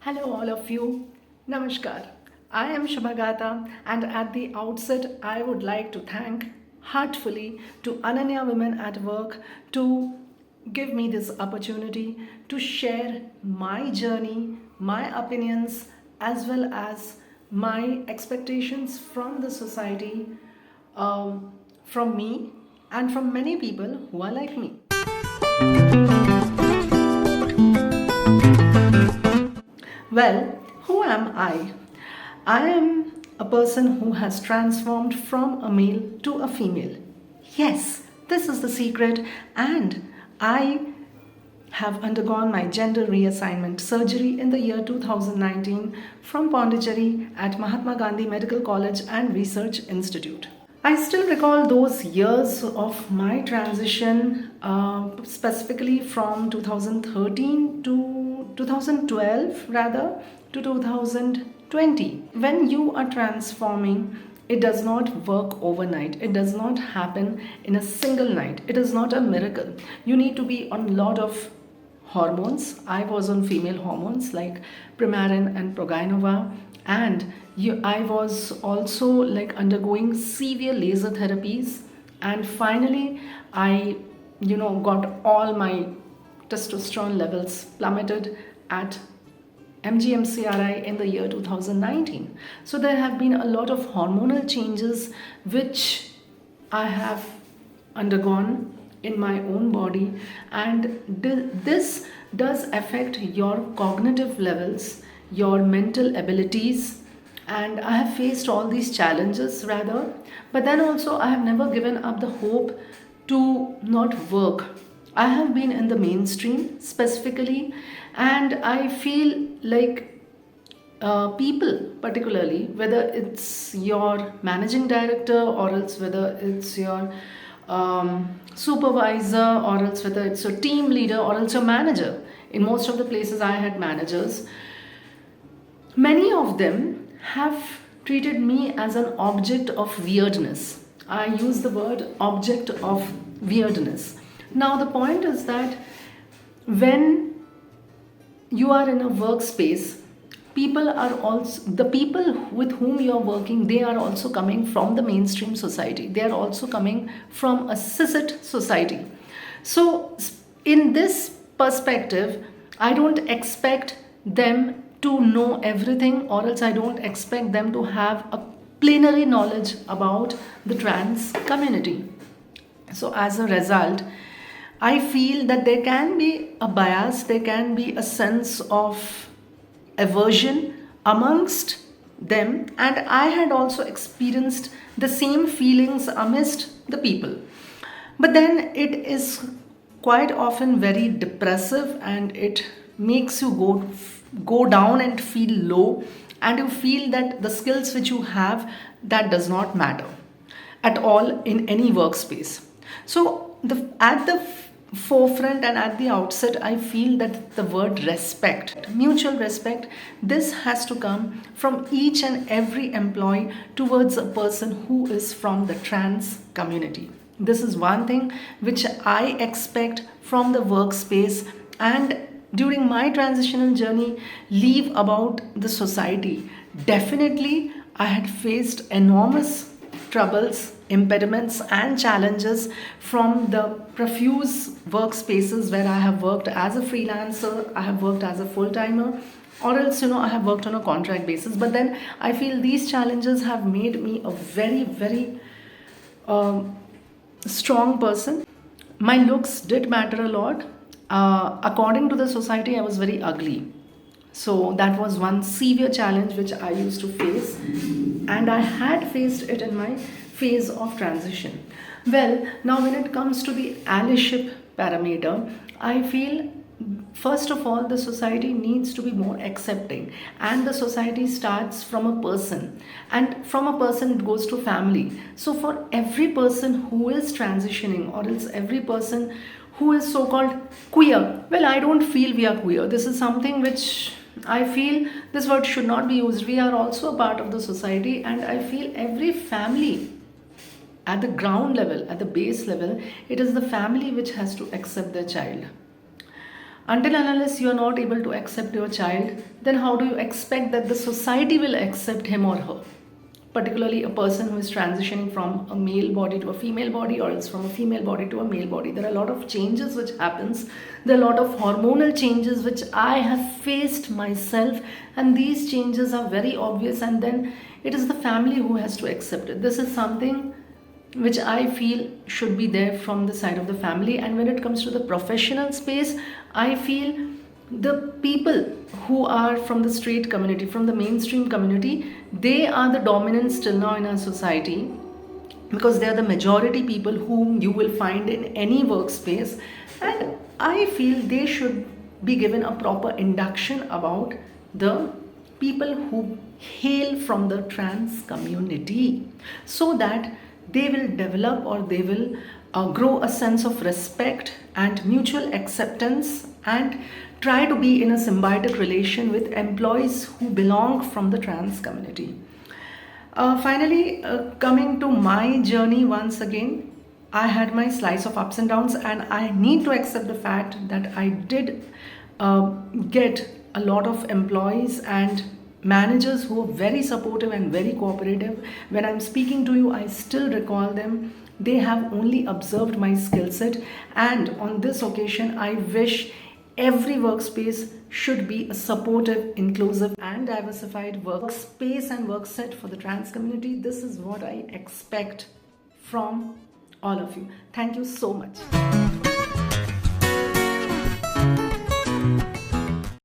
Hello, all of you. Namaskar. I am Subhagtha, and at the outset, I would like to thank heartfully to Ananya-Women at Work to give me this opportunity to share my journey, my opinions, as well as my expectations from the society, from me, and from many people who are like me. Well, who am I? I am a person who has transformed from a male to a female. Yes, this is the secret, and I have undergone my gender reassignment surgery in the year 2019 from Pondicherry at Mahatma Gandhi Medical College and Research Institute. I still recall those years of my transition, specifically from 2013 to 2012, rather, to 2020. When you are transforming, it does not work overnight. It does not happen in a single night. It is not a miracle. You need to be on a lot of hormones. I was on female hormones like Premarin and Proginova, and I was also like undergoing severe laser therapies, and finally I got all my testosterone levels plummeted at MGMCRI in the year 2019. So there have been a lot of hormonal changes which I have undergone in my own body, and this does affect your cognitive levels, your mental abilities, and I have faced all these challenges rather, but then also I have never given up the hope to not work. I have been in the mainstream specifically, and I feel like people, particularly whether it's your managing director or else whether it's your supervisor or else whether it's your team leader or else your manager. In most of the places I had managers, many of them have treated me as an object of weirdness. I use the word object of weirdness. Now, the point is that when you are in a workspace, people are also the people with whom you are working, they are also coming from the mainstream society, they are also coming from a cishet society. So in this perspective, I don't expect them to know everything, or else I don't expect them to have a plenary knowledge about the trans community. So as a result, I feel that there can be a bias, there can be a sense of aversion amongst them, and I had also experienced the same feelings amidst the people. But then it is quite often very depressive, and it makes you go down and feel low, and you feel that the skills which you have, that does not matter at all in any workspace. So at the forefront and at the outset, I feel that the word respect, mutual respect, this has to come from each and every employee towards a person who is from the trans community. This is one thing which I expect from the workspace, and during my transitional journey, leave about the society. Definitely, I had faced enormous troubles, impediments, and challenges from the profuse workspaces where I have worked as a freelancer, I have worked as a full timer, or else I have worked on a contract basis. But then I feel these challenges have made me a very, very strong person. My looks did matter a lot. According to the society, I was very ugly. So that was one severe challenge which I used to face, and I had faced it in my phase of transition. Well, now when it comes to the allyship parameter, I feel first of all the society needs to be more accepting, and the society starts from a person, and from a person it goes to family. So for every person who is transitioning, or else every person who is so called queer, well, I don't feel we are queer. This is something which I feel this word should not be used. We are also a part of the society, and I feel every family at the ground level, at the base level, it is the family which has to accept their child. Until and unless you are not able to accept your child, then how do you expect that the society will accept him or her? Particularly a person who is transitioning from a male body to a female body, or else from a female body to a male body. There are a lot of changes which happens. There are a lot of hormonal changes which I have faced myself, and these changes are very obvious, and then it is the family who has to accept it. This is something which I feel should be there from the side of the family. And when it comes to the professional space, I feel the people who are from the straight community, from the mainstream community, they are the dominants till now in our society, because they are the majority people whom you will find in any workspace. And I feel they should be given a proper induction about the people who hail from the trans community, so that they will develop, or they will grow a sense of respect and mutual acceptance, and try to be in a symbiotic relation with employees who belong from the trans community. Finally, coming to my journey once again, I had my slice of ups and downs, and I need to accept the fact that I did get a lot of employees and managers who are very supportive and very cooperative. When I'm speaking to you, I still recall them. They have only observed my skill set, and on this occasion, I wish every workspace should be a supportive, inclusive, and diversified workspace and work set for the trans community. This is what I expect from all of you. Thank you so much.